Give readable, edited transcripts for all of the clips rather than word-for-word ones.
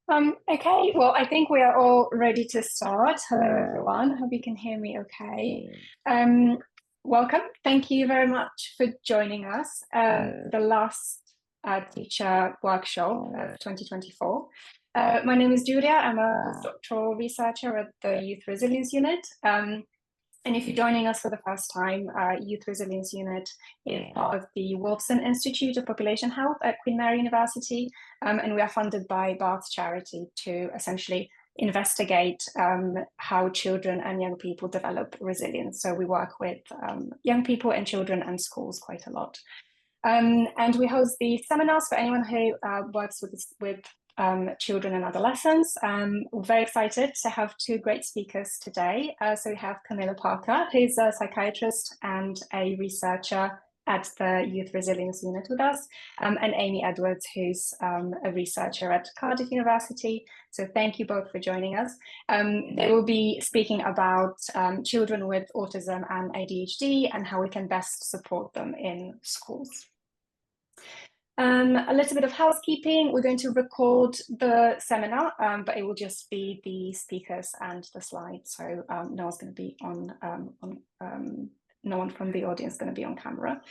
Okay, well, I think we are all ready to start. Hello, everyone. Hope you can hear me okay. Welcome. Thank you very much for joining us. The last teacher workshop of 2024. My name is Julia. I'm a doctoral researcher at the Youth Resilience Unit. And if you're joining us for the first time, Youth Resilience Unit is part of the Wolfson Institute of Population Health at Queen Mary University, and we are funded by Bath's charity to essentially investigate how children and young people develop resilience. So we work with young people and children and schools quite a lot. And we host the seminars for anyone who works with children and adolescents. We're very excited to have two great speakers today. So we have Camilla Parker, who's a psychiatrist and a researcher at the Youth Resilience Unit with us, and Amy Edwards, who's a researcher at Cardiff University. So thank you both for joining us. They will be speaking about children with autism and ADHD and how we can best support them in schools. A little bit of housekeeping. We're going to record the seminar, but it will just be the speakers and the slides. So no one's going to be no one from the audience is going to be on camera.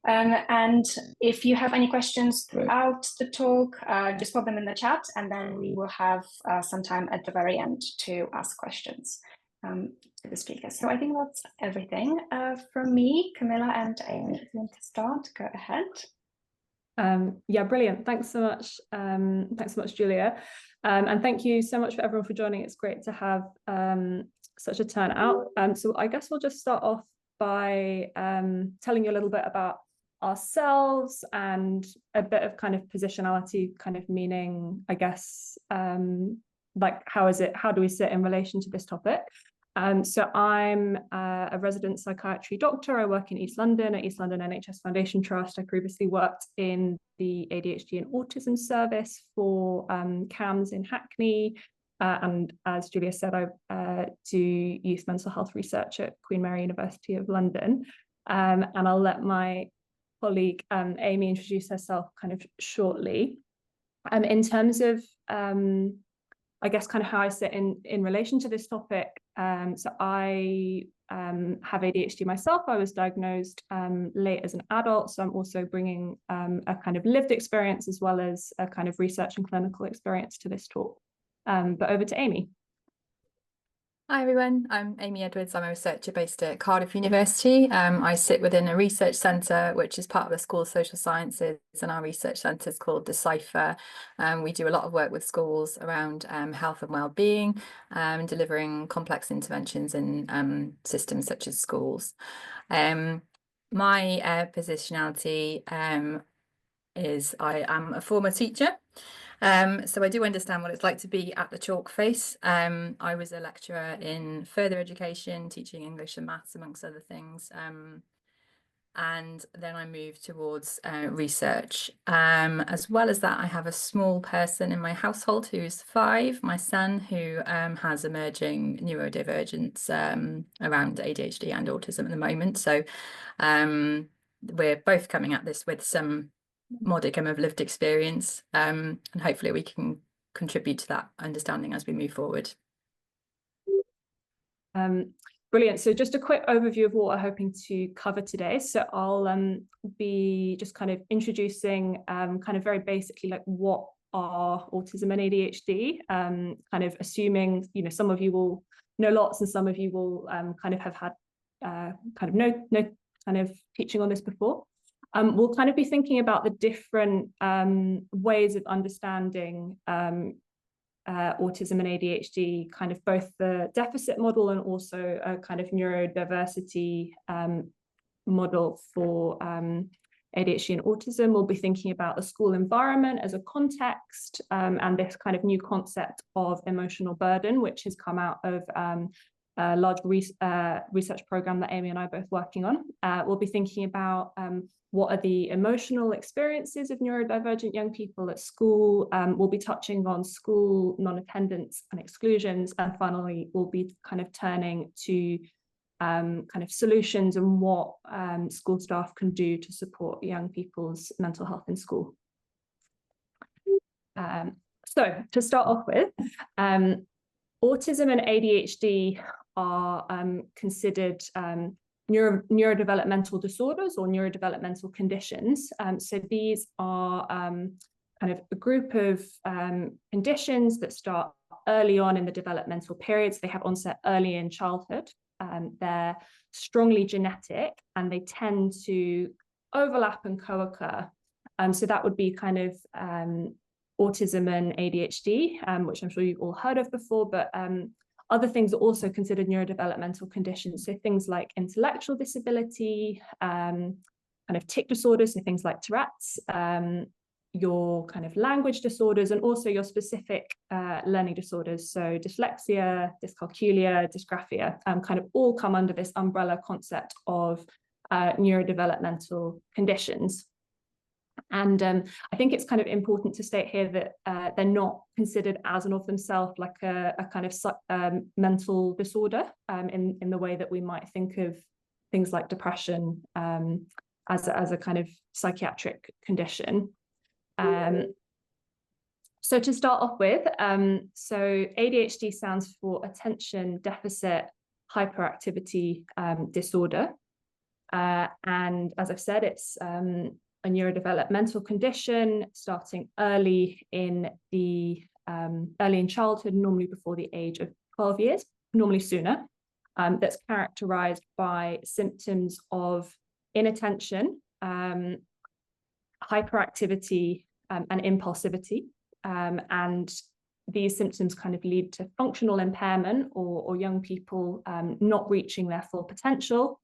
And if you have any questions throughout the talk, just put them in the chat, and then we will have some time at the very end to ask questions to the speakers. So I think that's everything from me. Camilla and Amy, if you want to start, go ahead. Yeah, brilliant. Thanks so much. Thanks so much, Julia. And thank you so much for everyone for joining. It's great to have such a turnout. So I guess we'll just start off by telling you a little bit about ourselves and a bit of kind of positionality, kind of meaning, I guess, like how do we sit in relation to this topic? So I'm a resident psychiatry doctor. I work in East London at East London NHS Foundation Trust. I previously worked in the ADHD and autism service for CAMHS in Hackney. And as Julia said, I do youth mental health research at Queen Mary University of London. And I'll let my colleague Amy introduce herself kind of shortly. In terms of I guess kind of how I sit in relation to this topic. So I have ADHD myself. I was diagnosed late as an adult. So I'm also bringing a kind of lived experience as well as a kind of research and clinical experience to this talk. But over to Amy. Hi everyone, I'm Amy Edwards. I'm a researcher based at Cardiff University. I sit within a research centre which is part of the School of Social Sciences, and our research centre is called Decipher. We do a lot of work with schools around health and well-being, delivering complex interventions in systems such as schools. My positionality is I am a former teacher. So I do understand what it's like to be at the chalk face. I was a lecturer in further education, teaching English and maths, amongst other things. And then I moved towards research. As well as that, I have a small person in my household who's 5, my son, who has emerging neurodivergence around ADHD and autism at the moment. So we're both coming at this with some modicum of lived experience, and hopefully we can contribute to that understanding as we move forward. Brilliant. So just a quick overview of what we're hoping to cover today. So I'll be just kind of introducing kind of very basically like what are autism and ADHD, kind of assuming, you know, some of you will know lots and some of you will kind of have had kind of no kind of teaching on this before. We'll kind of be thinking about the different ways of understanding autism and ADHD, kind of both the deficit model and also a kind of neurodiversity model for ADHD and autism. We'll be thinking about the school environment as a context, and this kind of new concept of emotional burden, which has come out of a large research program that Amy and I are both working on. We'll be thinking about what are the emotional experiences of neurodivergent young people at school. We'll be touching on school non-attendance and exclusions. And finally, we'll be kind of turning to kind of solutions and what school staff can do to support young people's mental health in school. So to start off with, autism and ADHD are considered neurodevelopmental disorders or neurodevelopmental conditions. So these are kind of a group of conditions that start early on in the developmental periods. They have onset early in childhood. They're strongly genetic and they tend to overlap and co-occur. So that would be kind of autism and ADHD, which I'm sure you've all heard of before, but other things are also considered neurodevelopmental conditions. So things like intellectual disability, kind of tic disorders, so things like Tourette's, your kind of language disorders, and also your specific learning disorders. So dyslexia, dyscalculia, dysgraphia, kind of all come under this umbrella concept of neurodevelopmental conditions. And I think it's kind of important to state here that they're not considered as an of themselves like a kind of mental disorder in the way that we might think of things like depression as a kind of psychiatric condition. So to start off with, so ADHD stands for Attention Deficit Hyperactivity Disorder. And as I've said, it's a neurodevelopmental condition starting early in childhood, normally before the age of 12 years, normally sooner, that's characterized by symptoms of inattention, hyperactivity, and impulsivity. And these symptoms kind of lead to functional impairment or young people not reaching their full potential.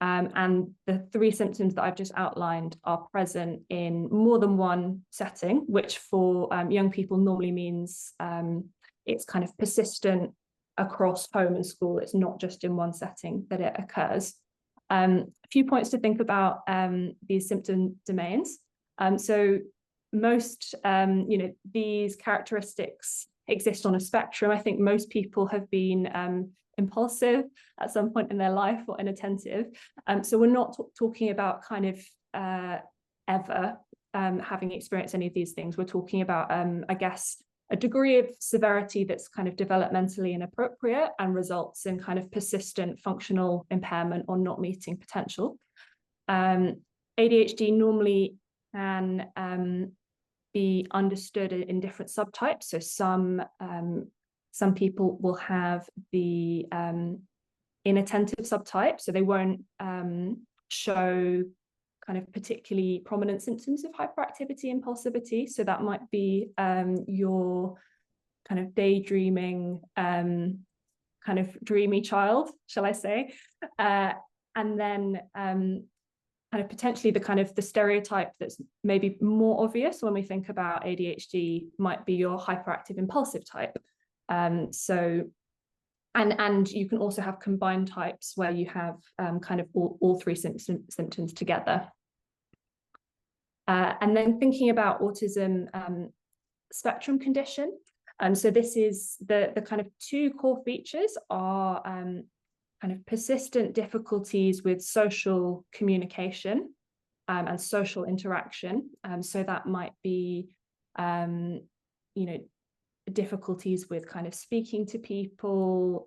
And the three symptoms that I've just outlined are present in more than one setting, which for young people normally means it's kind of persistent across home and school. It's not just in one setting that it occurs. A few points to think about these symptom domains. So most, these characteristics exist on a spectrum. I think most people have been impulsive at some point in their life or inattentive. So we're not talking about kind of ever having experienced any of these things. We're talking about, I guess, a degree of severity that's kind of developmentally inappropriate and results in kind of persistent functional impairment or not meeting potential. ADHD normally can be understood in different subtypes. So some people will have the inattentive subtype, so they won't show kind of particularly prominent symptoms of hyperactivity, impulsivity. So that might be your kind of daydreaming, kind of dreamy child, shall I say. And then kind of potentially the stereotype that's maybe more obvious when we think about ADHD might be your hyperactive impulsive type. So and you can also have combined types where you have kind of all three symptoms together. And then thinking about autism spectrum condition. So this is the kind of two core features are kind of persistent difficulties with social communication and social interaction. So that might be, difficulties with kind of speaking to people,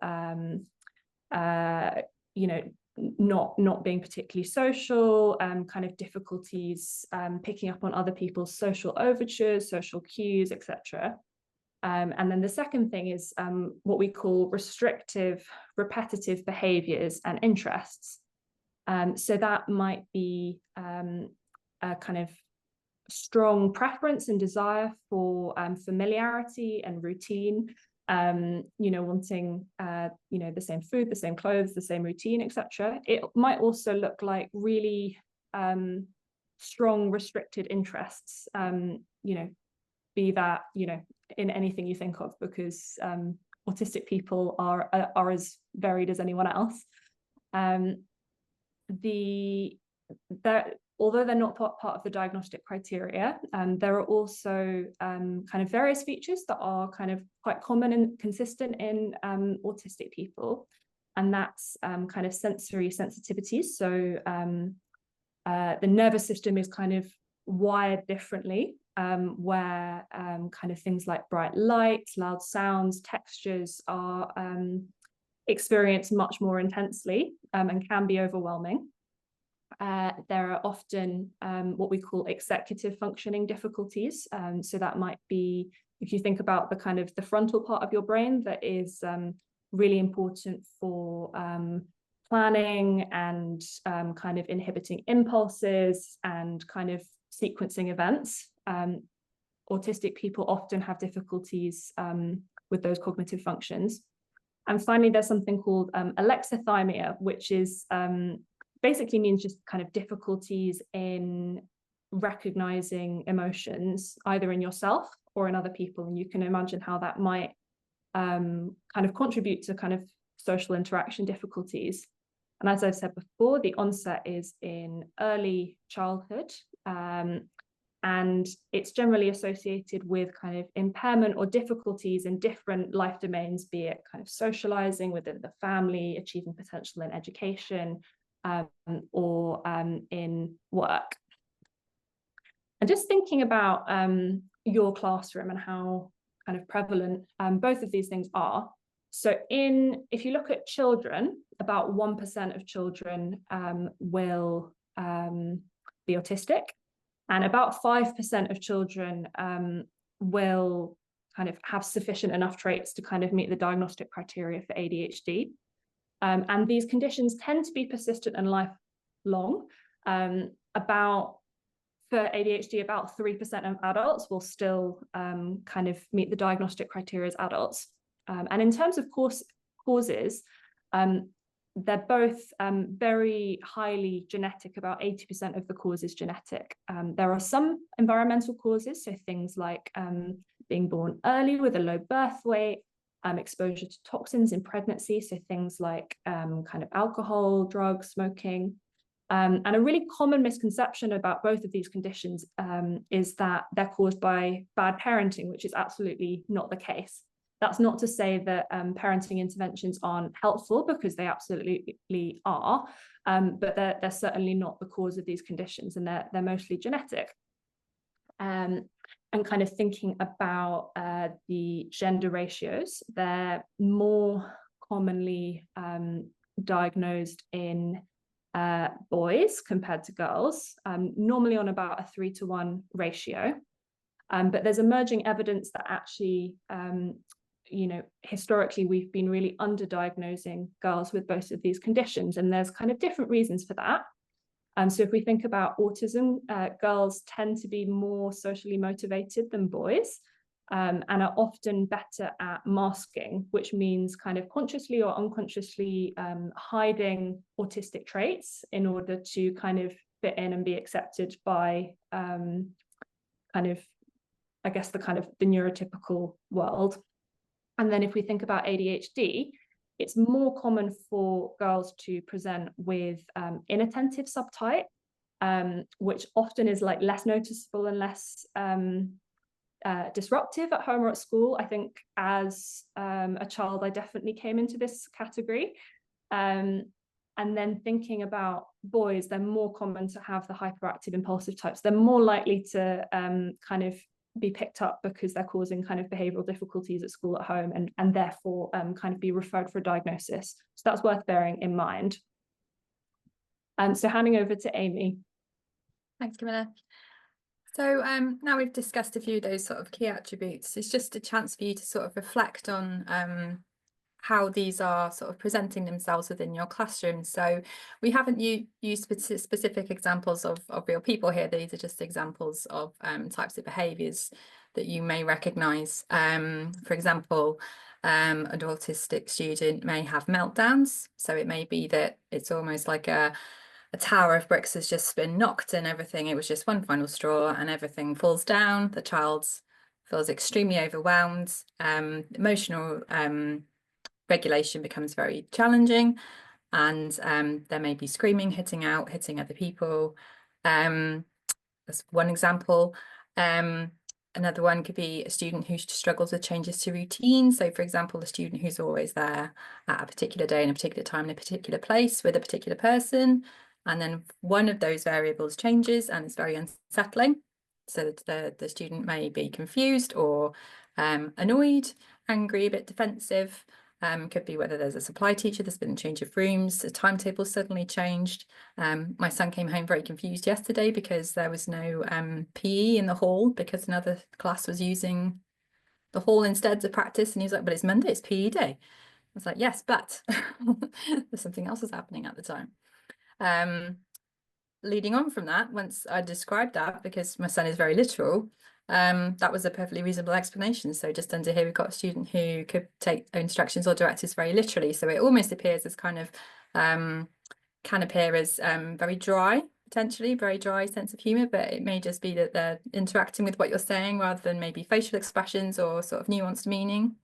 not being particularly social, kind of difficulties picking up on other people's social overtures, social cues, etc. And then the second thing is what we call restrictive, repetitive behaviors and interests. So that might be a kind of strong preference and desire for familiarity and routine, wanting the same food, the same clothes, the same routine, etc. It might also look like really strong restricted interests, be that in anything you think of, because autistic people are as varied as anyone else. Although they're not part of the diagnostic criteria, there are also kind of various features that are kind of quite common and consistent in autistic people, and that's kind of sensory sensitivities. So the nervous system is kind of wired differently where kind of things like bright lights, loud sounds, textures are experienced much more intensely and can be overwhelming. There are often what we call executive functioning difficulties. So that might be, if you think about the kind of the frontal part of your brain that is really important for planning and kind of inhibiting impulses and kind of sequencing events. Autistic people often have difficulties with those cognitive functions. And finally, there's something called alexithymia, which is basically means just kind of difficulties in recognizing emotions, either in yourself or in other people. And you can imagine how that might kind of contribute to kind of social interaction difficulties. And as I've said before, the onset is in early childhood, and it's generally associated with kind of impairment or difficulties in different life domains, be it kind of socializing within the family, achieving potential in education, or in work. And just thinking about your classroom and how kind of prevalent both of these things are. So if you look at children, about 1% of children will be autistic, and about 5% of children will kind of have sufficient enough traits to kind of meet the diagnostic criteria for ADHD. And these conditions tend to be persistent and lifelong. For ADHD, about 3% of adults will still kind of meet the diagnostic criteria as adults. And in terms of causes, they're both very highly genetic. About 80% of the cause is genetic. There are some environmental causes, so things like being born early with a low birth weight, exposure to toxins in pregnancy, so things like kind of alcohol, drugs, smoking. And a really common misconception about both of these conditions is that they're caused by bad parenting, which is absolutely not the case. That's not to say that parenting interventions aren't helpful, because they absolutely are, but they're certainly not the cause of these conditions, and they're mostly genetic. And kind of thinking about the gender ratios, they're more commonly diagnosed in boys compared to girls, normally on about a 3-to-1 ratio. But there's emerging evidence that actually, historically, we've been really underdiagnosing girls with both of these conditions, and there's kind of different reasons for that. So if we think about autism, girls tend to be more socially motivated than boys, and are often better at masking, which means kind of consciously or unconsciously hiding autistic traits in order to kind of fit in and be accepted by kind of, I guess, the neurotypical world. And then if we think about ADHD, it's more common for girls to present with inattentive subtype, which often is like less noticeable and less disruptive at home or at school. I think as a child, I definitely came into this category. And then thinking about boys, they're more common to have the hyperactive impulsive types. They're more likely to kind of be picked up because they're causing kind of behavioral difficulties at school, at home, and therefore kind of be referred for a diagnosis. So that's worth bearing in mind. So handing over to Amy. Thanks, Camilla. So now we've discussed a few of those sort of key attributes. It's just a chance for you to sort of reflect on how these are sort of presenting themselves within your classroom. So we haven't used specific examples of real people here. These are just examples of types of behaviours that you may recognise. For example, an autistic student may have meltdowns. So it may be that it's almost like a tower of bricks has just been knocked and everything, it was just one final straw and everything falls down. The child feels extremely overwhelmed. Emotional regulation becomes very challenging, and there may be screaming, hitting other people. That's one example. Another one could be a student who struggles with changes to routine. So for example, a student who's always there at a particular day in a particular time in a particular place with a particular person, and then one of those variables changes and it's very unsettling. So that the student may be confused or annoyed, angry, a bit defensive. Could be whether there's a supply teacher, there's been a change of rooms, the timetable suddenly changed. My son came home very confused yesterday because there was no PE in the hall because another class was using the hall instead to practice, and he was like, but it's Monday, it's PE day. I was like, yes, but there's something else was happening at the time. Leading on from that, once I described that, because my son is very literal, that was a perfectly reasonable explanation. So just under here, we've got a student who could take instructions or directives very literally. So it almost appears as kind of, can appear as very dry, potentially very dry sense of humour, but it may just be that they're interacting with what you're saying rather than maybe facial expressions or sort of nuanced meaning.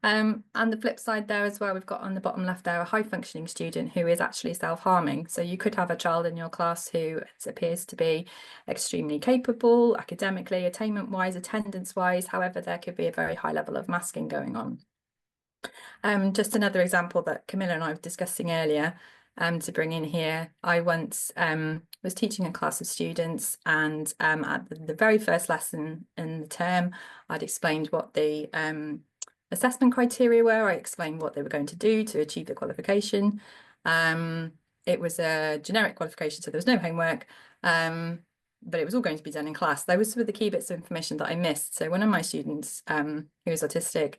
And the flip side there as well, we've got on the bottom left there a high functioning student who is actually self-harming. So you could have a child in your class who appears to be extremely capable academically, attainment wise, attendance wise. However, there could be a very high level of masking going on. Just another example that Camilla and I were discussing earlier, to bring in here. I once was teaching a class of students, and at the very first lesson in the term, I'd explained what the assessment criteria were. I explained what they were going to do to achieve the qualification. It was a generic qualification, so there was no homework, but it was all going to be done in class. Those were the key bits of information that I missed. So one of my students, who was autistic,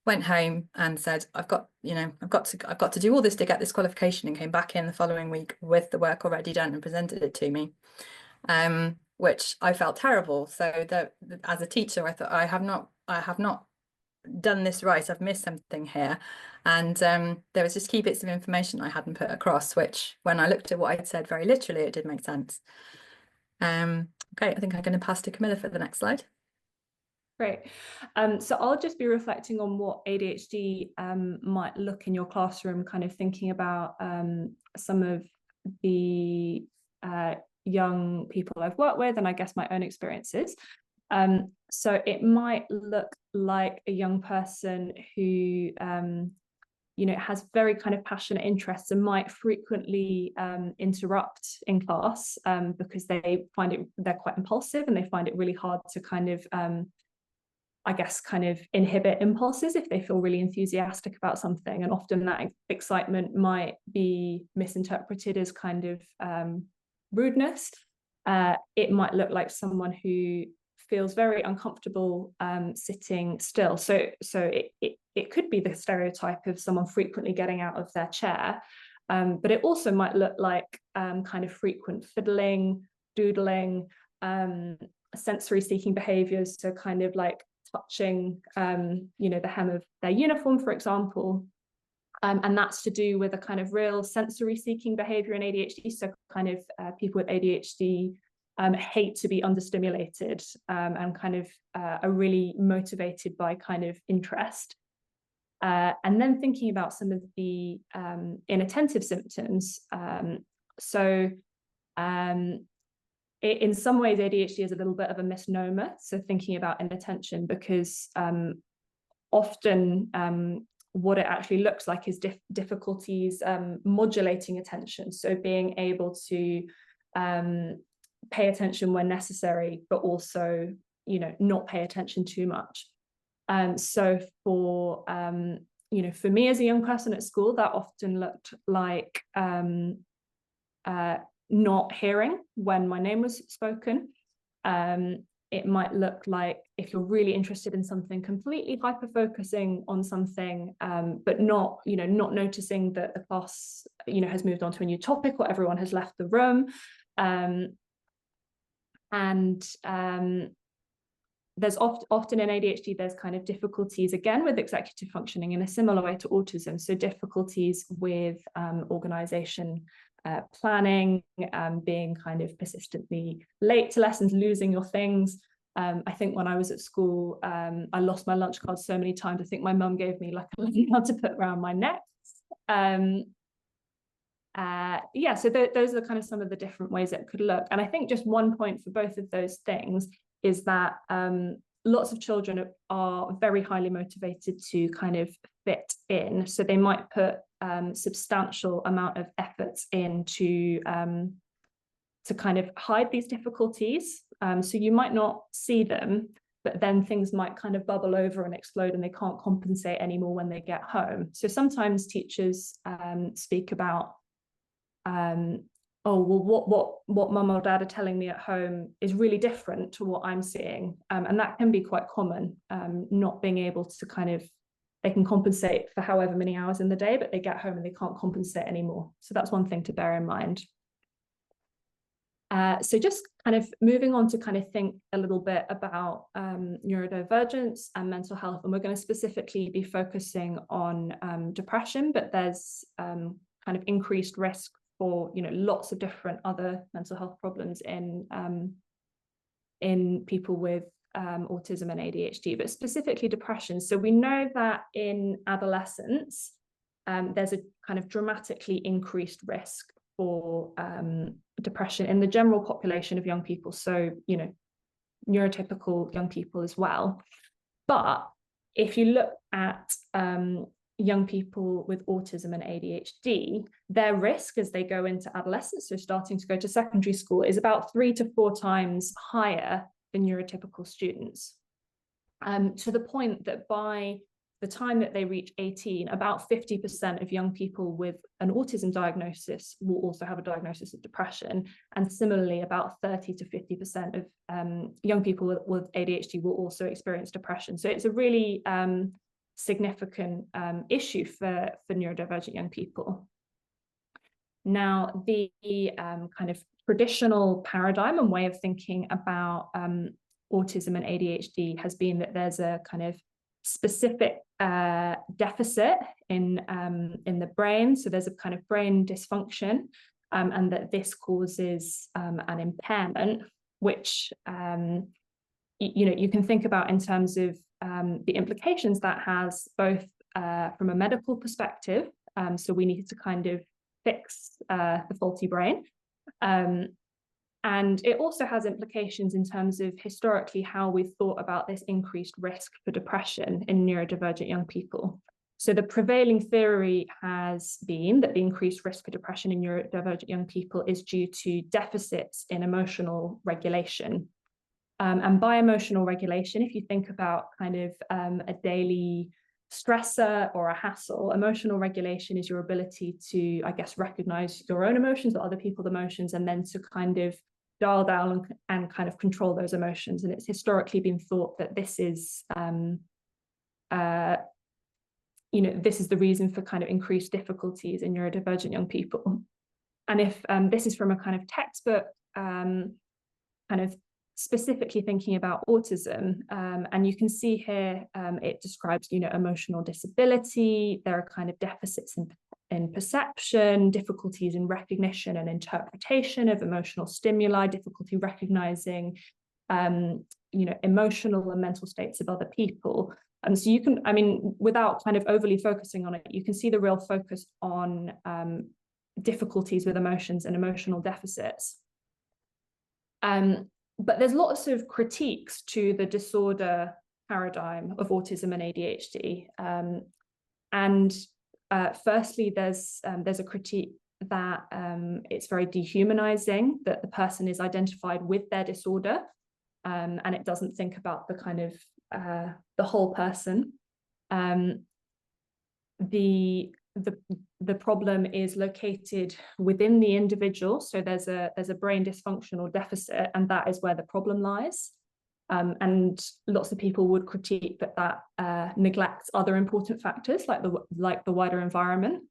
went home and said, I've got to do all this to get this qualification, and came back in the following week with the work already done and presented it to me, which I felt terrible. So that as a teacher, I thought, I have not done this right, I've missed something here. And there was just key bits of information I hadn't put across, which when I looked at what I'd said very literally, it did make sense. Okay, I think I'm going to pass to Camilla for the next slide. Great. So I'll just be reflecting on what ADHD might look in your classroom, kind of thinking about some of the young people I've worked with, and I guess my own experiences. So it might look like a young person who has very kind of passionate interests and might frequently interrupt in class because they're quite impulsive, and they find it really hard to kind of I guess kind of inhibit impulses if they feel really enthusiastic about something. And often that excitement might be misinterpreted as kind of rudeness. It might look like someone who feels very uncomfortable sitting still. So it could be the stereotype of someone frequently getting out of their chair, but it also might look like kind of frequent fiddling, doodling, sensory seeking behaviors. So kind of like touching, the hem of their uniform, for example. And that's to do with a kind of real sensory seeking behavior in ADHD. So kind of people with ADHD hate to be understimulated and kind of are really motivated by kind of interest. And then thinking about some of the inattentive symptoms. In some ways, ADHD is a little bit of a misnomer. So thinking about inattention, because often what it actually looks like is difficulties modulating attention. So being able to pay attention when necessary, but also, not pay attention too much. So for me as a young person at school, that often looked like not hearing when my name was spoken. It might look like, if you're really interested in something, completely hyper-focusing on something, but not noticing that the class, has moved on to a new topic, or everyone has left the room. There's often in ADHD, there's kind of difficulties, again, with executive functioning in a similar way to autism. So difficulties with organization, planning, being kind of persistently late to lessons, losing your things. I think when I was at school, I lost my lunch card so many times. I think my mum gave me like a little to put around my neck. So those are kind of some of the different ways it could look. And I think just one point for both of those things is that lots of children are very highly motivated to kind of fit in. So they might put substantial amount of efforts into kind of hide these difficulties. So you might not see them, but then things might kind of bubble over and explode and they can't compensate anymore when they get home. So sometimes teachers speak about, oh, well, what mum or dad are telling me at home is really different to what I'm seeing. And that can be quite common, not being able to kind of, they can compensate for however many hours in the day, but they get home and they can't compensate anymore. So that's one thing to bear in mind. So just kind of moving on to kind of think a little bit about neurodivergence and mental health, and we're going to specifically be focusing on depression, but there's kind of increased risk for, you know, lots of different other mental health problems in people with autism and ADHD, but specifically depression. So we know that in adolescence, there's a kind of dramatically increased risk for depression in the general population of young people. So, you know, neurotypical young people as well. But if you look at young people with autism and ADHD, their risk as they go into adolescence, so starting to go to secondary school, is about 3 to 4 times higher than neurotypical students, to the point that by the time that they reach 18, about 50% of young people with an autism diagnosis will also have a diagnosis of depression. And similarly, about 30 to 50% of young people with ADHD will also experience depression. So it's a really significant issue for neurodivergent young people. Now, the kind of traditional paradigm and way of thinking about autism and ADHD has been that there's a kind of specific deficit in the brain. So there's a kind of brain dysfunction, and that this causes an impairment, which you know, you can think about in terms of the implications that has, both from a medical perspective. So we need to kind of fix the faulty brain. And it also has implications in terms of historically how we've thought about this increased risk for depression in neurodivergent young people. So the prevailing theory has been that the increased risk for depression in neurodivergent young people is due to deficits in emotional regulation. And by emotional regulation, if you think about kind of a daily stressor or a hassle, emotional regulation is your ability to, I guess, recognize your own emotions or other people's emotions, and then to kind of dial down and kind of control those emotions. And it's historically been thought that this is, you know, this is the reason for kind of increased difficulties in neurodivergent young people. And if this is from a kind of textbook, kind of specifically thinking about autism, and you can see here it describes, you know, emotional disability. There are kind of deficits in perception, difficulties in recognition and interpretation of emotional stimuli, difficulty recognizing, you know, emotional and mental states of other people. And so you can, I mean, without kind of overly focusing on it, you can see the real focus on difficulties with emotions and emotional deficits. But there's lots of critiques to the disorder paradigm of autism and ADHD. Firstly, there's a critique that it's very dehumanizing, that the person is identified with their disorder, and it doesn't think about the kind of the whole person. The problem is located within the individual, so there's a brain dysfunction or deficit, and that is where the problem lies. And lots of people would critique that neglects other important factors like the wider environment.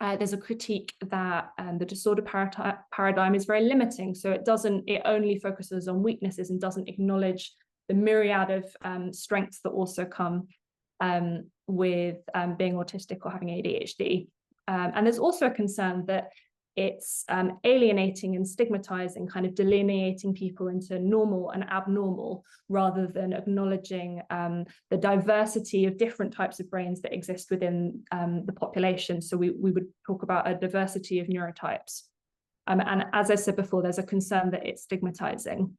There's a critique that the disorder paradigm is very limiting, so it only focuses on weaknesses and doesn't acknowledge the myriad of strengths that also come with being autistic or having ADHD. And there's also a concern that it's alienating and stigmatizing, kind of delineating people into normal and abnormal, rather than acknowledging the diversity of different types of brains that exist within the population. So we would talk about a diversity of neurotypes. And as I said before, there's a concern that it's stigmatizing.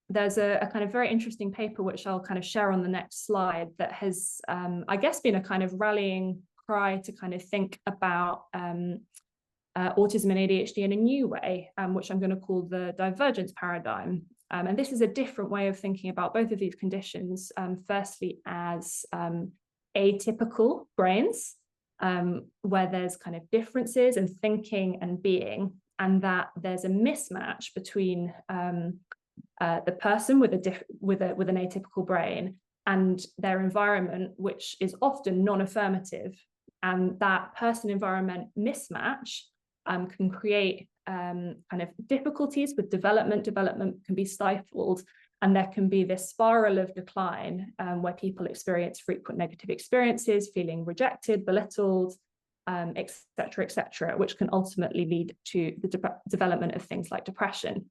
There's a kind of very interesting paper, which I'll kind of share on the next slide, that has, I guess, been a kind of rallying cry to kind of think about autism and ADHD in a new way, which I'm going to call the divergence paradigm. And this is a different way of thinking about both of these conditions, firstly as atypical brains, where there's kind of differences in thinking and being, and that there's a mismatch between the person with an atypical brain and their environment, which is often non-affirmative, and that person-environment mismatch can create kind of difficulties with development. Development can be stifled, and there can be this spiral of decline where people experience frequent negative experiences, feeling rejected, belittled, etc., which can ultimately lead to the development of things like depression.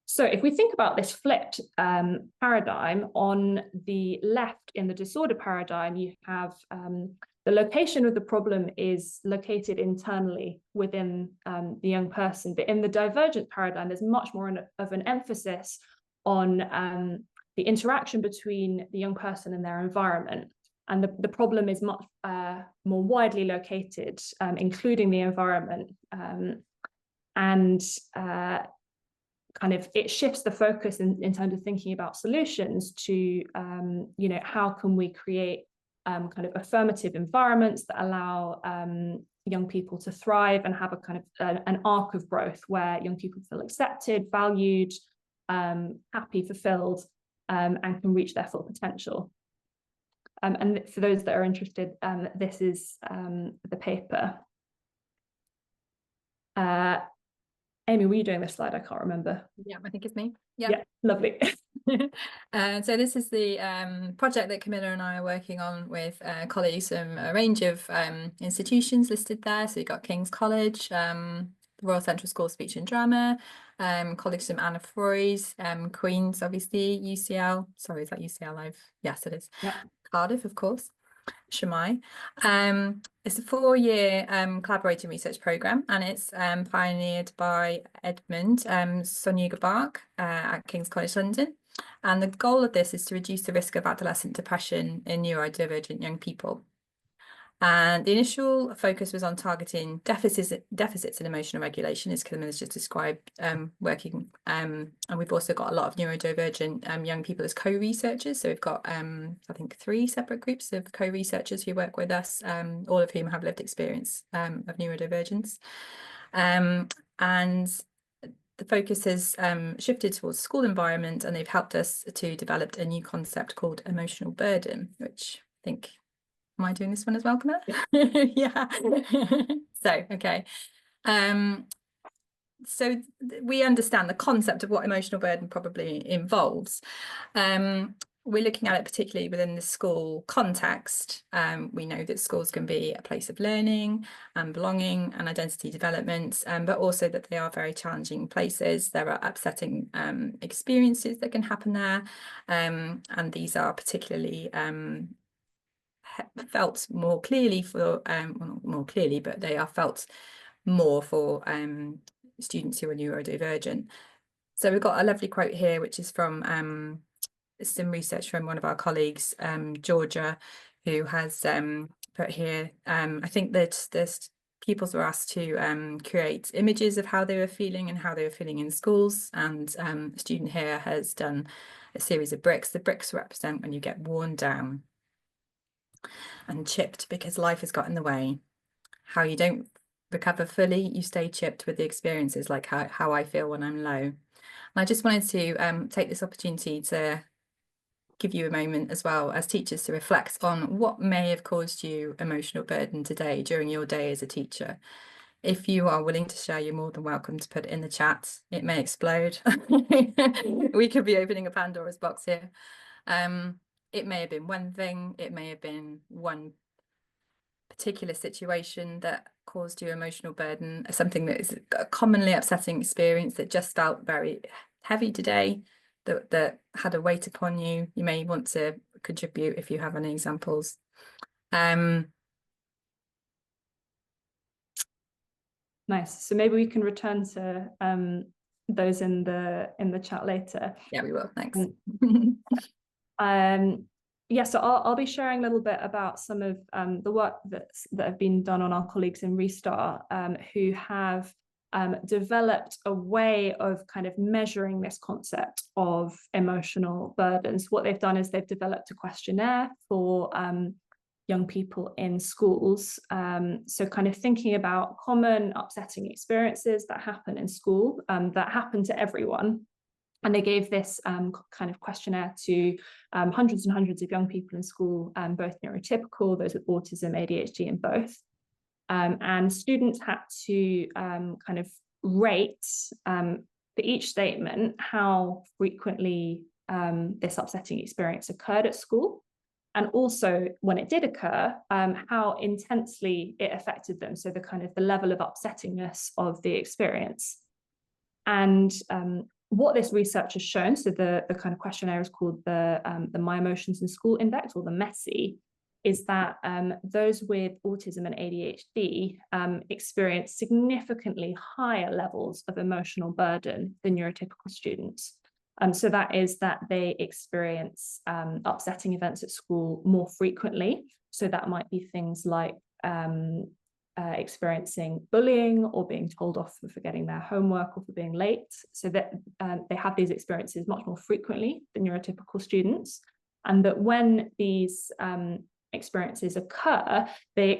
So if we think about this flipped paradigm, on the left in the disorder paradigm, you have the location of the problem is located internally within the young person. But in the divergent paradigm, there's much more of an emphasis on the interaction between the young person and their environment. And the problem is much more widely located, including the environment. Kind of it shifts the focus in terms of thinking about solutions to, you know, how can we create kind of affirmative environments that allow young people to thrive and have a kind of an arc of growth where young people feel accepted, valued, happy, fulfilled, and can reach their full potential. And for those that are interested, this is the paper. Amy, were you doing this slide? I can't remember. Yeah, I think it's me. Yeah, lovely. So this is the project that Camilla and I are working on with colleagues from a range of institutions listed there. So you've got King's College, the Royal Central School of Speech and Drama, colleagues from Anna Freud's, Queen's, obviously, UCL. Sorry, is that UCL Live? Yes, it is. Yeah. Cardiff, of course. Shamai. It's a 4-year collaborating research programme, and it's pioneered by Edmund Sonyaga at King's College London. And the goal of this is to reduce the risk of adolescent depression in neurodivergent young people. And the initial focus was on targeting deficits in emotional regulation, as Camilla's just described, working. And we've also got a lot of neurodivergent young people as co-researchers. So we've got, I think, 3 separate groups of co-researchers who work with us, all of whom have lived experience of neurodivergence. And the focus has shifted towards school environment, and they've helped us to develop a new concept called emotional burden, which I think... Am I doing this one as well, Camilla? Yeah. So, okay. So we understand the concept of what emotional burden probably involves. We're looking at it particularly within the school context. We know that schools can be a place of learning and belonging and identity development, but also that they are very challenging places. There are upsetting experiences that can happen there, and these are particularly felt more clearly for well, not more clearly, but they are felt more for students who are neurodivergent. So we've got a lovely quote here, which is from some research from one of our colleagues, Georgia, who has put here, I think that there's pupils were asked to create images of how they were feeling and how they were feeling in schools, and a student here has done a series of bricks. The bricks represent when you get worn down and chipped because life has got in the way. How you don't recover fully, you stay chipped with the experiences, like how I feel when I'm low. And I just wanted to take this opportunity to give you a moment as well as teachers to reflect on what may have caused you emotional burden today during your day as a teacher. If you are willing to share, you're more than welcome to put it in the chat. It may explode. We could be opening a Pandora's box here. It may have been one thing, it may have been one particular situation that caused you emotional burden, something that is a commonly upsetting experience that just felt very heavy today, that had a weight upon you. You may want to contribute if you have any examples. Nice. So maybe we can return to those in the chat later. Yeah, we will. Thanks. yeah, so I'll be sharing a little bit about some of the work that have been done on our colleagues in Restart, who have developed a way of kind of measuring this concept of emotional burdens. What they've done is they've developed a questionnaire for young people in schools. So kind of thinking about common upsetting experiences that happen in school, that happen to everyone. And they gave this kind of questionnaire to hundreds and hundreds of young people in school, both neurotypical, those with autism, ADHD, and both. And students had to kind of rate for each statement how frequently this upsetting experience occurred at school. And also, when it did occur, how intensely it affected them. So the kind of the level of upsettingness of the experience. And what this research has shown, so the kind of questionnaire is called the My Emotions in School Index, or the MESI, is that those with autism and ADHD experience significantly higher levels of emotional burden than neurotypical students. So that is that they experience upsetting events at school more frequently. So that might be things like experiencing bullying, or being told off for forgetting their homework or for being late. So that they have these experiences much more frequently than neurotypical students. And that when these experiences occur, they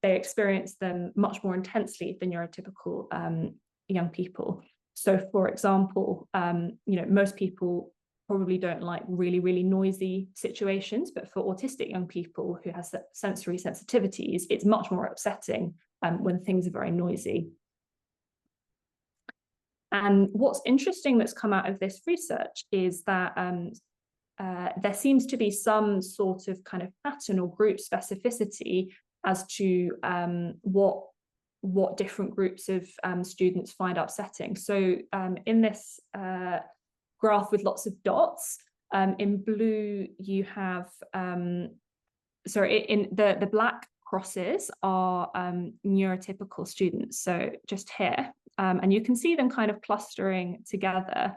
experience them much more intensely than neurotypical young people. So for example, most people probably don't like really, really noisy situations, but for autistic young people who has sensory sensitivities, it's much more upsetting when things are very noisy. And what's interesting that's come out of this research is that there seems to be some sort of kind of pattern or group specificity as to what different groups of students find upsetting. So in this graph with lots of dots, in blue you have, in the black crosses are neurotypical students, so just here. And you can see them kind of clustering together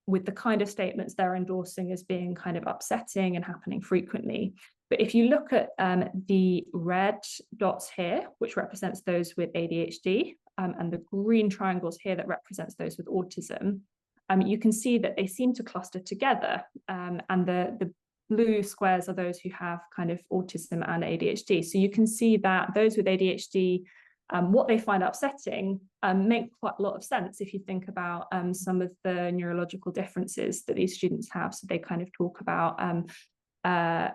with the kind of statements they're endorsing as being kind of upsetting and happening frequently. But if you look at the red dots here, which represents those with ADHD, and the green triangles here that represents those with autism, you can see that they seem to cluster together, and the blue squares are those who have kind of autism and ADHD. So you can see that those with ADHD, what they find upsetting make quite a lot of sense if you think about some of the neurological differences that these students have. So they kind of talk about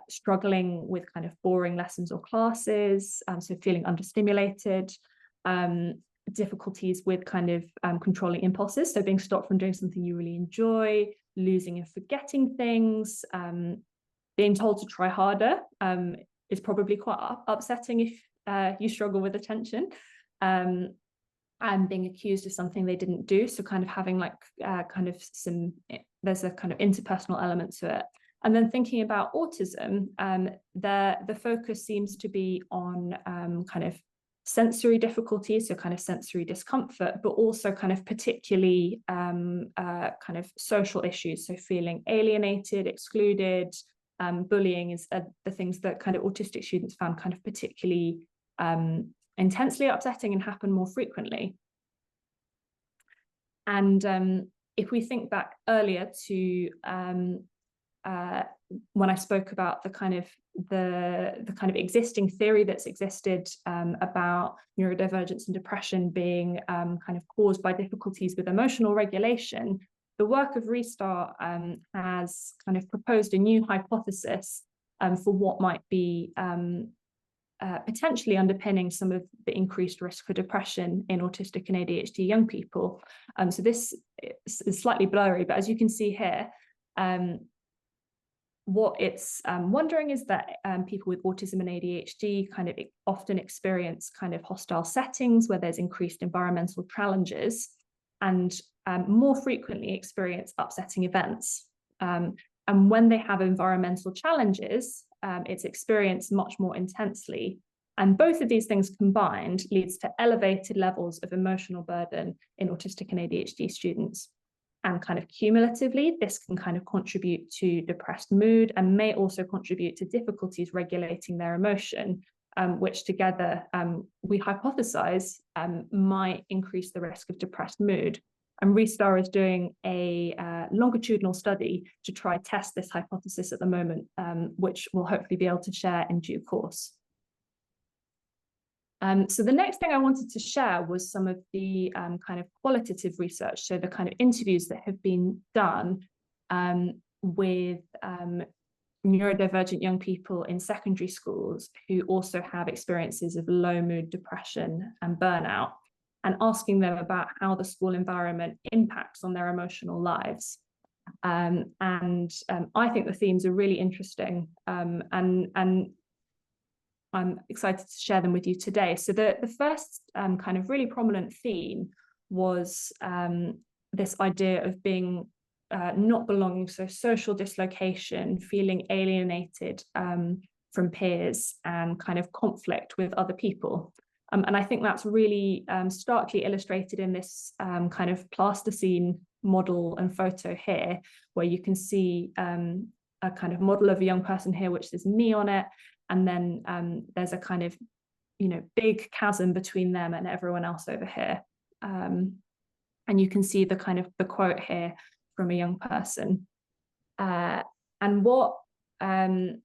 struggling with kind of boring lessons or classes, so feeling understimulated, difficulties with kind of controlling impulses, so being stopped from doing something you really enjoy, losing and forgetting things, being told to try harder is probably quite upsetting if you struggle with attention, and being accused of something they didn't do, so kind of having like there's a kind of interpersonal element to it. And then thinking about autism, the focus seems to be on kind of sensory difficulties, so kind of sensory discomfort, but also kind of particularly kind of social issues, so feeling alienated, excluded. Bullying is the things that kind of autistic students found kind of particularly intensely upsetting and happen more frequently. And if we think back earlier to when I spoke about the kind of existing theory that's existed about neurodivergence and depression being kind of caused by difficulties with emotional regulation, the work of Restart has kind of proposed a new hypothesis for what might be potentially underpinning some of the increased risk for depression in autistic and ADHD young people. So this is slightly blurry, but as you can see here, what it's wondering is that people with autism and ADHD kind of often experience kind of hostile settings where there's increased environmental challenges, and more frequently experience upsetting events. And when they have environmental challenges, it's experienced much more intensely. And both of these things combined leads to elevated levels of emotional burden in autistic and ADHD students. And kind of cumulatively, this can kind of contribute to depressed mood and may also contribute to difficulties regulating their emotion, which together we hypothesize might increase the risk of depressed mood. And Restar is doing a longitudinal study to try test this hypothesis at the moment, which we'll hopefully be able to share in due course. So the next thing I wanted to share was some of the kind of qualitative research, so the kind of interviews that have been done with neurodivergent young people in secondary schools who also have experiences of low mood, depression and burnout, and asking them about how the school environment impacts on their emotional lives. I think the themes are really interesting, and I'm excited to share them with you today. So the first kind of really prominent theme was this idea of being not belonging, so social dislocation, feeling alienated from peers, and kind of conflict with other people. And I think that's really starkly illustrated in this kind of plasticine model and photo here, where you can see a kind of model of a young person here, which says me on it. And then there's a kind of, big chasm between them and everyone else over here. And you can see the kind of the quote here from a young person. And what, there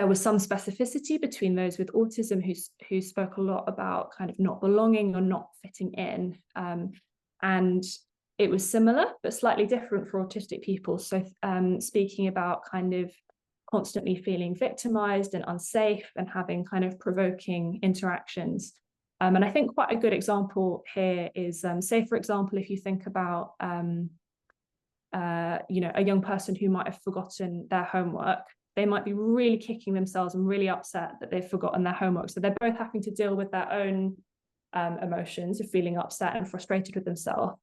was some specificity between those with autism who spoke a lot about kind of not belonging or not fitting in. And it was similar, but slightly different for autistic people. So speaking about kind of constantly feeling victimized and unsafe and having kind of provoking interactions. And I think quite a good example here is, say, for example, if you think about, a young person who might have forgotten their homework, they might be really kicking themselves and really upset that they've forgotten their homework. So they're both having to deal with their own emotions of feeling upset and frustrated with themselves.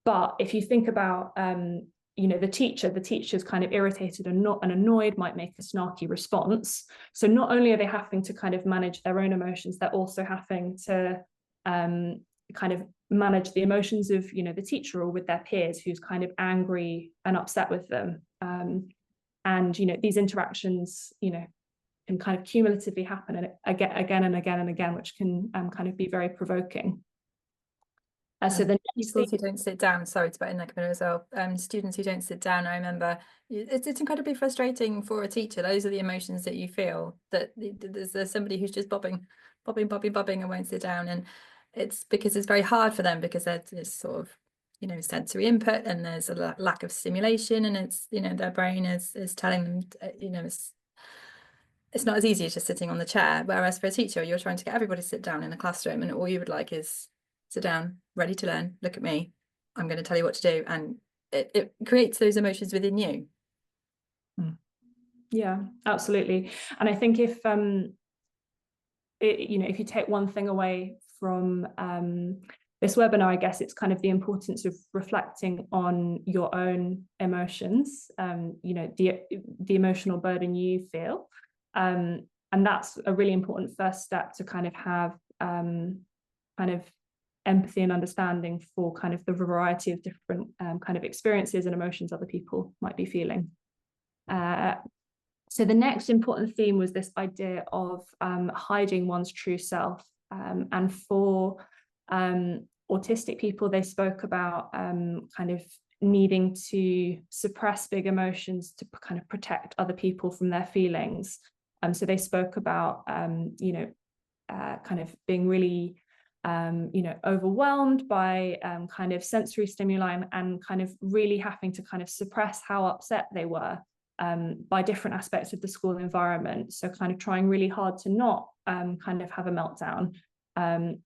But if you think about, the teacher's kind of irritated and annoyed, might make a snarky response. So not only are they having to kind of manage their own emotions, they're also having to kind of manage the emotions of, the teacher or with their peers who's kind of angry and upset with them. And, these interactions, can kind of cumulatively happen again and again and again, which can kind of be very provoking. So the people who don't sit down, sorry to butt in there, Camilla, as well. Students who don't sit down, I remember it's incredibly frustrating for a teacher. Those are the emotions that you feel, that there's somebody who's just bobbing and won't sit down, and it's because it's very hard for them because there's sort of sensory input and there's a lack of stimulation, and it's their brain is telling them it's not as easy as just sitting on the chair. Whereas for a teacher, you're trying to get everybody to sit down in a classroom, and all you would like is sit down, ready to learn, look at me, I'm going to tell you what to do. And it creates those emotions within you. Yeah, absolutely. And I think if if you take one thing away from this webinar, I guess it's kind of the importance of reflecting on your own emotions, the emotional burden you feel. And that's a really important first step to kind of have kind of empathy and understanding for kind of the variety of different kind of experiences and emotions other people might be feeling. So the next important theme was this idea of hiding one's true self. And for autistic people, they spoke about kind of needing to suppress big emotions to kind of protect other people from their feelings. So they spoke about, kind of being really overwhelmed by kind of sensory stimuli and kind of really having to kind of suppress how upset they were by different aspects of the school environment. So kind of trying really hard to not kind of have a meltdown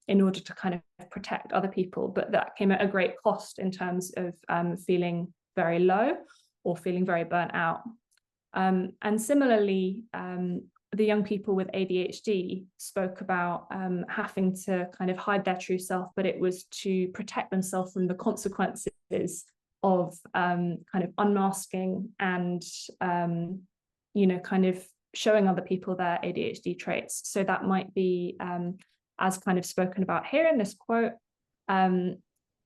in order to kind of protect other people. But that came at a great cost in terms of feeling very low or feeling very burnt out. And similarly, the young people with ADHD spoke about having to kind of hide their true self, but it was to protect themselves from the consequences of kind of unmasking and, kind of showing other people their ADHD traits. So that might be, as kind of spoken about here in this quote,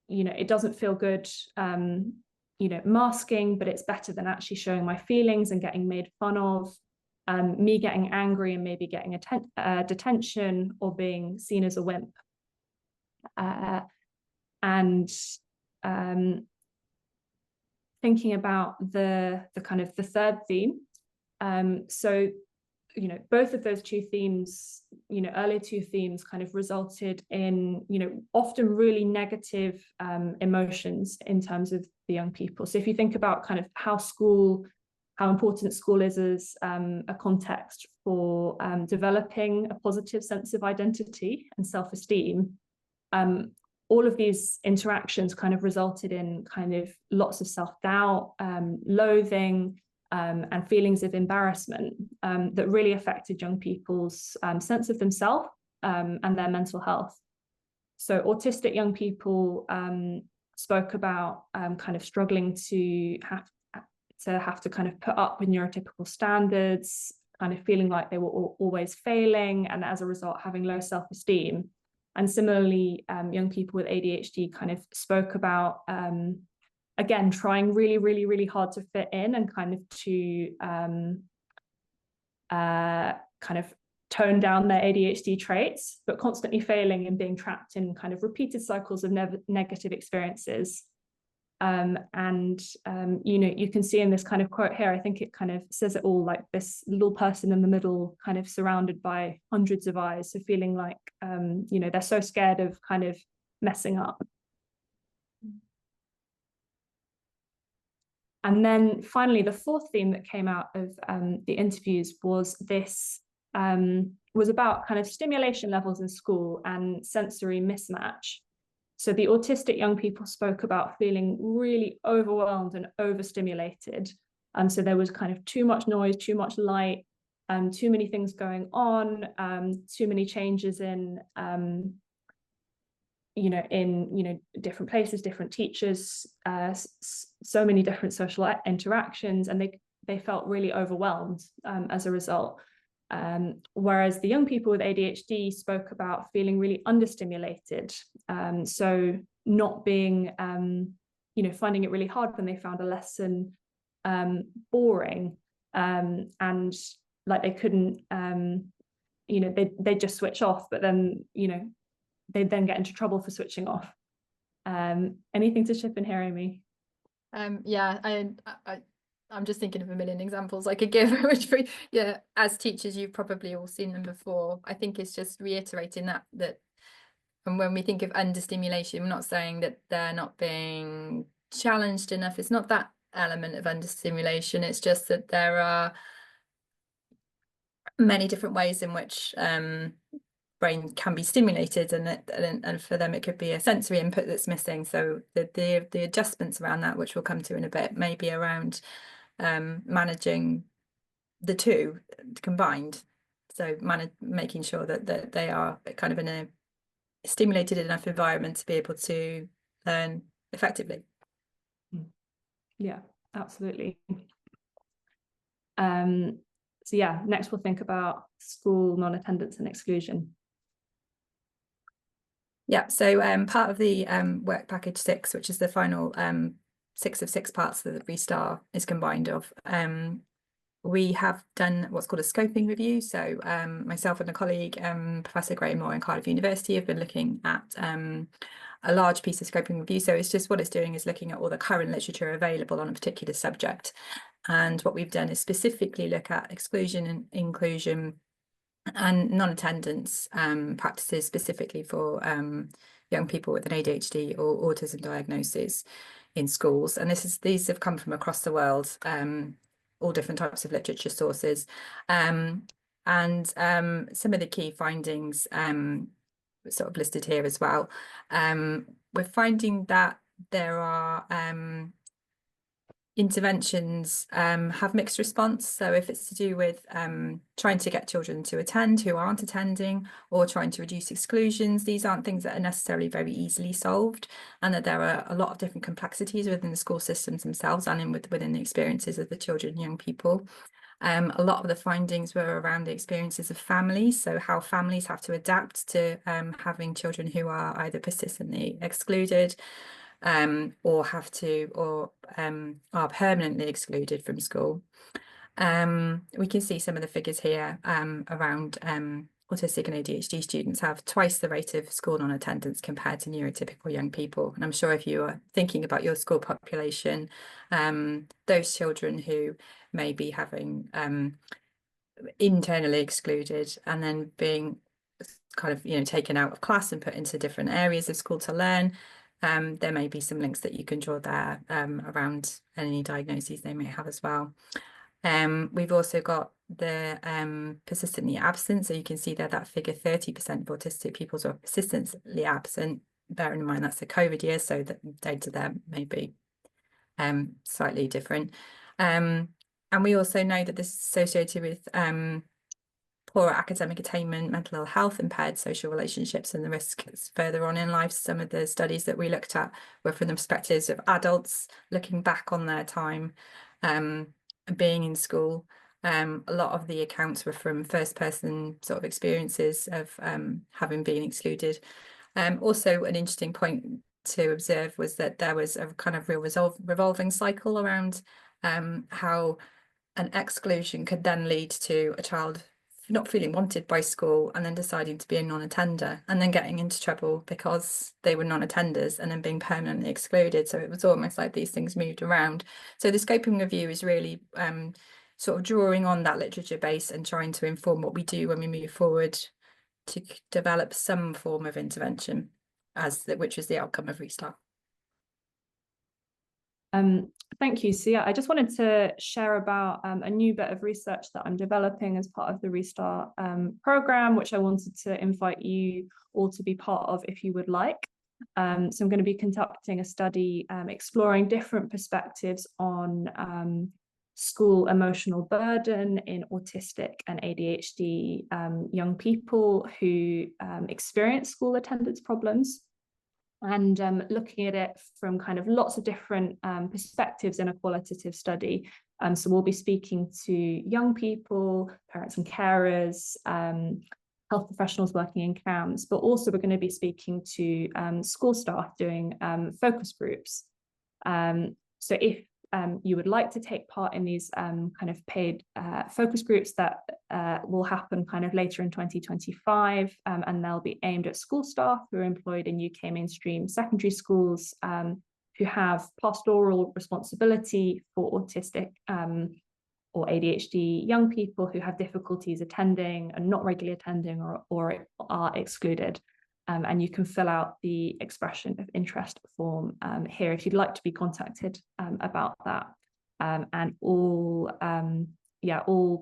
you know, it doesn't feel good, you know, masking, but it's better than actually showing my feelings and getting made fun of, me getting angry and maybe getting detention or being seen as a wimp. And thinking about the kind of the third theme. So, you know, both of those two themes, you know, earlier two themes kind of resulted in, you know, often really negative emotions in terms of the young people. So if you think about kind of how important school is as a context for developing a positive sense of identity and self-esteem, all of these interactions kind of resulted in kind of lots of self-doubt, loathing, and feelings of embarrassment that really affected young people's sense of themselves and their mental health. So autistic young people spoke about kind of struggling to have to kind of put up with neurotypical standards, kind of feeling like they were always failing, and as a result having low self-esteem. And similarly, young people with ADHD kind of spoke about, again, trying really, really, really hard to fit in and kind of to kind of tone down their ADHD traits, but constantly failing and being trapped in kind of repeated cycles of negative experiences. You know, you can see in this kind of quote here, I think it kind of says it all, like this little person in the middle kind of surrounded by hundreds of eyes. So feeling like, you know, they're so scared of kind of messing up. And then finally, the fourth theme that came out of the interviews was this, was about kind of stimulation levels in school and sensory mismatch. So the autistic young people spoke about feeling really overwhelmed and overstimulated. And so there was kind of too much noise, too much light, too many things going on, too many changes in, you know, different places, different teachers, so many different social interactions, and they felt really overwhelmed as a result. Whereas the young people with ADHD spoke about feeling really understimulated, so not being, you know, finding it really hard when they found a lesson boring, and like they couldn't, you know, they just switch off, but then, you know, they'd then get into trouble for switching off. Anything to chip in here, Amy? Yeah, I'm just thinking of a million examples I could give, which, yeah, as teachers, you've probably all seen them before. I think it's just reiterating that and when we think of understimulation, we're not saying that they're not being challenged enough. It's not that element of understimulation. It's just that there are many different ways in which brain can be stimulated, and for them it could be a sensory input that's missing. So the adjustments around that, which we'll come to in a bit, may be around managing the two combined. So making sure that they are kind of in a stimulated enough environment to be able to learn effectively. Yeah, absolutely. So yeah, next we'll think about school non-attendance and exclusion. Yeah, so part of the work package 6, which is the final 6 of 6 parts that the Restart is combined of, we have done what's called a scoping review. So myself and a colleague, Professor Graham Moore in Cardiff University, have been looking at a large piece of scoping review. So it's just what it's doing is looking at all the current literature available on a particular subject. And what we've done is specifically look at exclusion and inclusion and non-attendance practices specifically for young people with an ADHD or autism diagnosis in schools. And these have come from across the world, all different types of literature sources. And some of the key findings sort of listed here as well. We're finding that there are interventions have mixed response. So if it's to do with trying to get children to attend who aren't attending, or trying to reduce exclusions, these aren't things that are necessarily very easily solved, and that there are a lot of different complexities within the school systems themselves and within the experiences of the children and young people. A lot of the findings were around the experiences of families, so how families have to adapt to having children who are either persistently excluded or are permanently excluded from school. We can see some of the figures here around autistic and ADHD students have twice the rate of school non-attendance compared to neurotypical young people. And I'm sure if you are thinking about your school population, those children who may be having internally excluded and then being kind of, taken out of class and put into different areas of school to learn, there may be some links that you can draw there around any diagnoses they may have as well. We've also got the persistently absent, so you can see there that figure 30% of autistic pupils are persistently absent, bearing in mind that's the COVID year, so the data there may be slightly different. And we also know that this is associated with poor academic attainment, mental health, impaired social relationships, and the risks further on in life. Some of the studies that we looked at were from the perspectives of adults looking back on their time being in school. A lot of the accounts were from first person sort of experiences of having been excluded. Also, an interesting point to observe was that there was a kind of real revolving cycle around how an exclusion could then lead to a child not feeling wanted by school and then deciding to be a non-attender and then getting into trouble because they were non-attenders and then being permanently excluded. So it was almost like these things moved around. So the scoping review is really sort of drawing on that literature base and trying to inform what we do when we move forward to develop some form of intervention, which was the outcome of Restart. Thank you. So yeah, I just wanted to share about a new bit of research that I'm developing as part of the Restart program, which I wanted to invite you all to be part of if you would like. So I'm going to be conducting a study exploring different perspectives on school emotional burden in autistic and ADHD young people who experience school attendance problems, and looking at it from kind of lots of different perspectives in a qualitative study. So we'll be speaking to young people, parents and carers, health professionals working in CAMHS, but also we're going to be speaking to school staff doing focus groups. So if you would like to take part in these kind of paid focus groups that will happen kind of later in 2025, and they'll be aimed at school staff who are employed in UK mainstream secondary schools who have pastoral responsibility for autistic or ADHD young people who have difficulties attending and not regularly attending or are excluded. And you can fill out the expression of interest form here if you'd like to be contacted about that. And all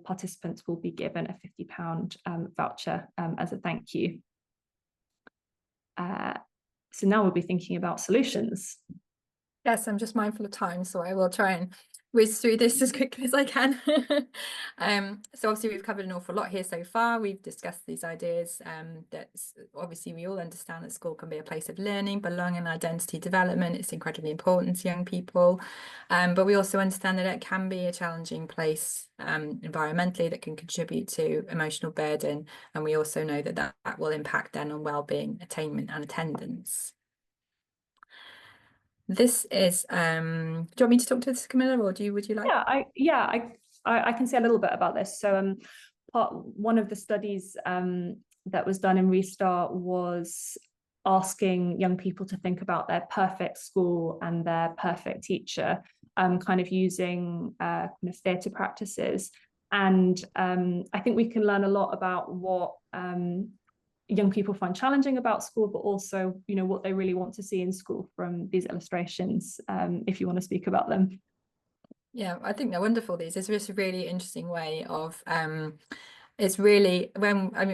participants will be given a £50 voucher as a thank you. So now we'll be thinking about solutions. Yes, I'm just mindful of time, so I will try and whiz through this as quickly as I can. So obviously we've covered an awful lot here so far. We've discussed these ideas that obviously we all understand that school can be a place of learning, belonging and identity development. It's incredibly important to young people. But we also understand that it can be a challenging place environmentally that can contribute to emotional burden. And we also know that that will impact then on well-being, attainment and attendance. This is, do you want me to talk to this, Camilla, or would you like? I can say a little bit about this. So one of the studies that was done in Restart was asking young people to think about their perfect school and their perfect teacher, kind of using kind of theatre practices. And I think we can learn a lot about what young people find challenging about school, but also, what they really want to see in school from these illustrations, if you want to speak about them. Yeah, I think they're wonderful. These is just a really interesting way of, it's really,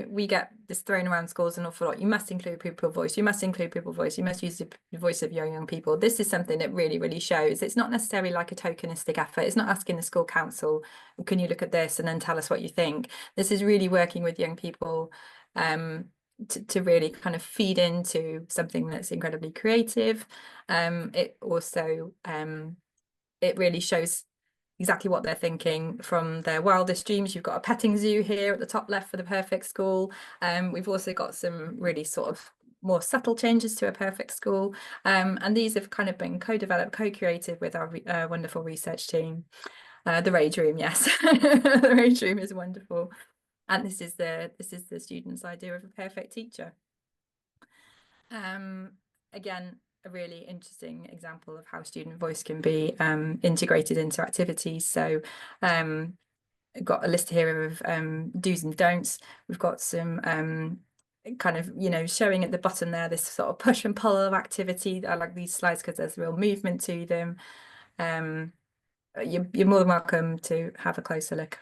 we get this thrown around schools an awful lot. You must include pupil voice, you must include pupil voice, you must use the voice of young people. This is something that really, really shows. It's not necessarily like a tokenistic effort. It's not asking the school council, can you look at this and then tell us what you think? This is really working with young people to really kind of feed into something that's incredibly creative. It also, it really shows exactly what they're thinking from their wildest dreams. You've got a petting zoo here at the top left for the perfect school. We've also got some really sort of more subtle changes to a perfect school. And these have kind of been co-developed, co-created with our wonderful research team. The Rage Room, yes. The Rage Room is wonderful. And this is the students' idea of a perfect teacher. Again, a really interesting example of how student voice can be integrated into activities. So I've got a list here of do's and don'ts. We've got some kind of, you know, showing at the bottom there, this sort of push and pull of activity. I like these slides because there's real movement to them. You're more than welcome to have a closer look.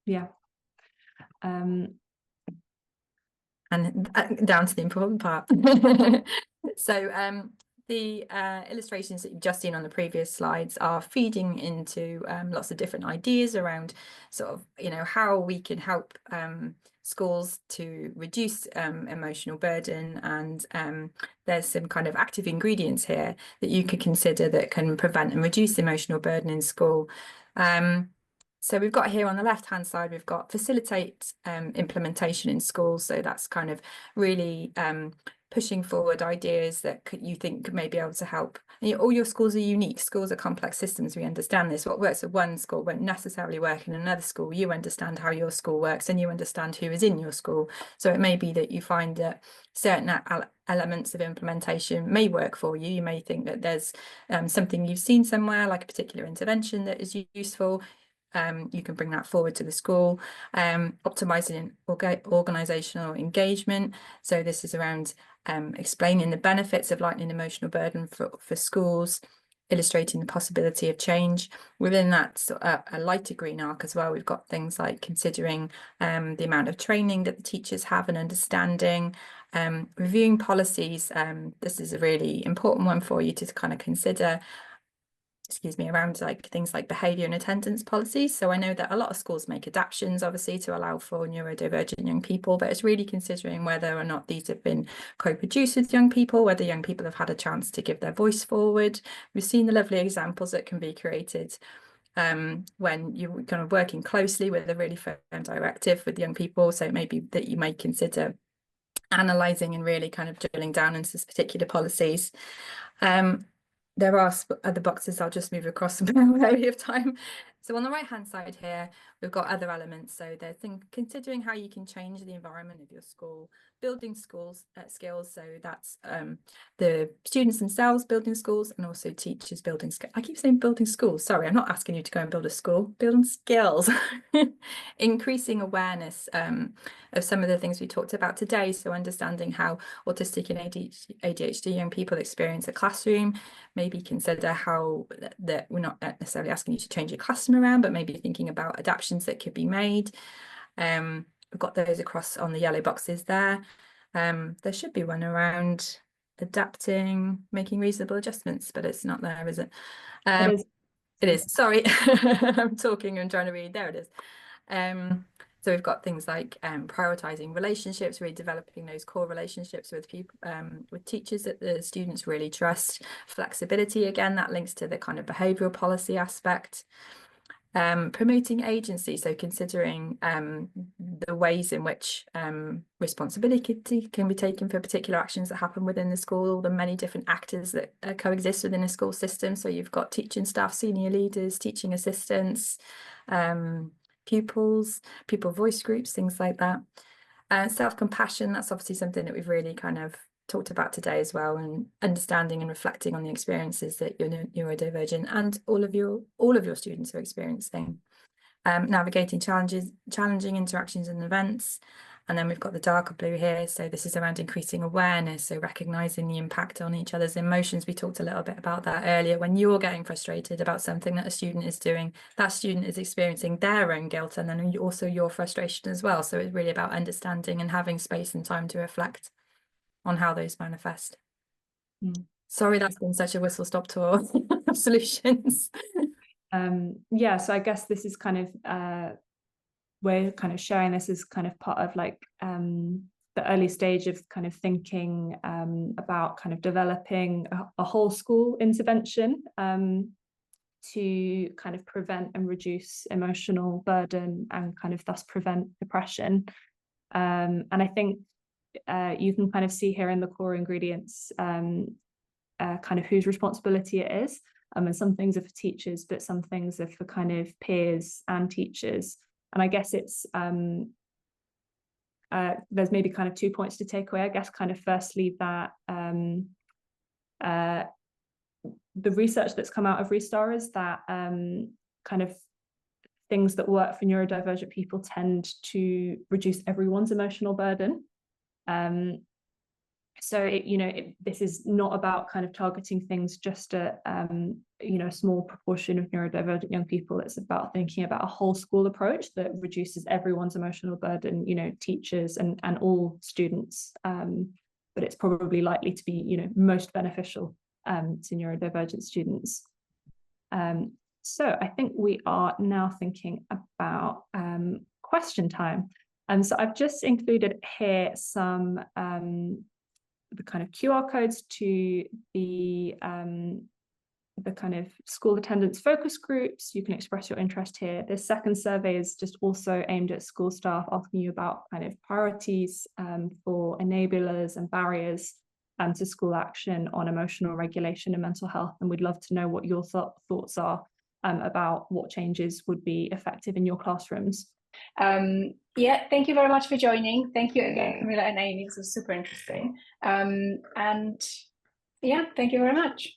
Yeah. And down to the important part. So the illustrations that you've just seen on the previous slides are feeding into lots of different ideas around sort of, you know, how we can help schools to reduce emotional burden. And there's some kind of active ingredients here that you could consider that can prevent and reduce emotional burden in school. So we've got here on the left-hand side, we've got facilitate implementation in schools. So that's kind of really pushing forward ideas that you think may be able to help. And all your schools are unique. Schools are complex systems. We understand this. What works at one school won't necessarily work in another school. You understand how your school works and you understand who is in your school. So it may be that you find that certain elements of implementation may work for you. You may think that there's something you've seen somewhere, like a particular intervention that is useful. You can bring that forward to the school. Optimizing organizational engagement. So this is around explaining the benefits of lightening emotional burden for schools, illustrating the possibility of change. Within that, a lighter green arc as well, we've got things like considering the amount of training that the teachers have and understanding, reviewing policies. This is a really important one for you to kind of consider, around like things like behaviour and attendance policies. So I know that a lot of schools make adaptations, obviously, to allow for neurodivergent young people, but it's really considering whether or not these have been co-produced with young people, whether young people have had a chance to give their voice forward. We've seen the lovely examples that can be created when you're kind of working closely with a really firm directive with young people. So maybe that you may consider analysing and really kind of drilling down into particular policies. There are other boxes I'll just move across some area of time. So on the right hand side here, we've got other elements. So there's considering how you can change the environment of your school, building schools skills. So that's the students themselves building schools and also teachers building skills. I keep saying building schools. Sorry, I'm not asking you to go and build a school, building skills. Increasing awareness of some of the things we talked about today. So understanding how autistic and ADHD young people experience a classroom, maybe consider how that we're not necessarily asking you to change your classroom around, but maybe thinking about adaptations that could be made. We've got those across on the yellow boxes there. There should be one around adapting, making reasonable adjustments, but it's not there, is it? It is. Sorry, I'm talking and trying to read. There it is. So we've got things like prioritizing relationships, really developing those core relationships with people, with teachers that the students really trust. Flexibility, again, that links to the kind of behavioural policy aspect. Promoting agency, so considering the ways in which responsibility can be taken for particular actions that happen within the school, the many different actors that coexist within a school system. So you've got teaching staff, senior leaders, teaching assistants, pupils, pupil voice groups, things like that. Self-compassion, that's obviously something that we've really kind of talked about today as well, and understanding and reflecting on the experiences that you're neurodivergent and all of your students are experiencing. Navigating challenging interactions and events. And then we've got the darker blue here. So this is around increasing awareness. So recognizing the impact on each other's emotions. We talked a little bit about that earlier. When you're getting frustrated about something that a student is doing, that student is experiencing their own guilt and then also your frustration as well. So it's really about understanding and having space and time to reflect on how those manifest. Sorry, that's been such a whistle-stop tour of solutions. Yeah, so I guess this is kind of we're kind of sharing this as kind of part of like the early stage of kind of thinking about kind of developing a whole school intervention to kind of prevent and reduce emotional burden and kind of thus prevent depression. And I think you can kind of see here in the core ingredients kind of whose responsibility it is. And some things are for teachers, but some things are for kind of peers and teachers. And I guess it's there's maybe kind of 2 points to take away. I guess kind of firstly that the research that's come out of Restar is that kind of things that work for neurodivergent people tend to reduce everyone's emotional burden. So this is not about kind of targeting things just at a small proportion of neurodivergent young people. It's about thinking about a whole school approach that reduces everyone's emotional burden, teachers and all students. But it's probably likely to be most beneficial to neurodivergent students. So I think we are now thinking about question time. And so I've just included here some the kind of QR codes to the kind of school attendance focus groups. You can express your interest here. This second survey is just also aimed at school staff, asking you about kind of priorities for enablers and barriers to school action on emotional regulation and mental health. And we'd love to know what your thoughts are about what changes would be effective in your classrooms. Yeah, thank you very much for joining. Thank you again, Camilla and Amy. This was super interesting. And yeah, thank you very much.